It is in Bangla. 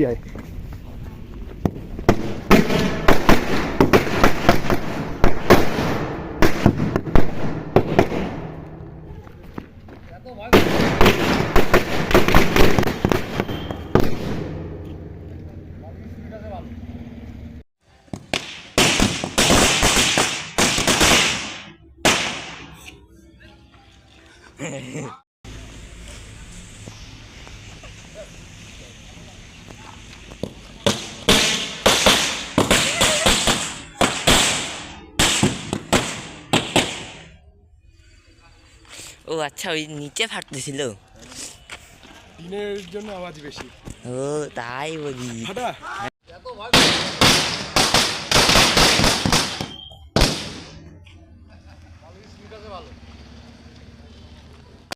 এশিয়ায়। ও আচ্ছা, ওই নিচে ফাটতেছিল, টিনের জন্য আওয়াজ বেশি। ও তাই বলি। ফাটা ভালো।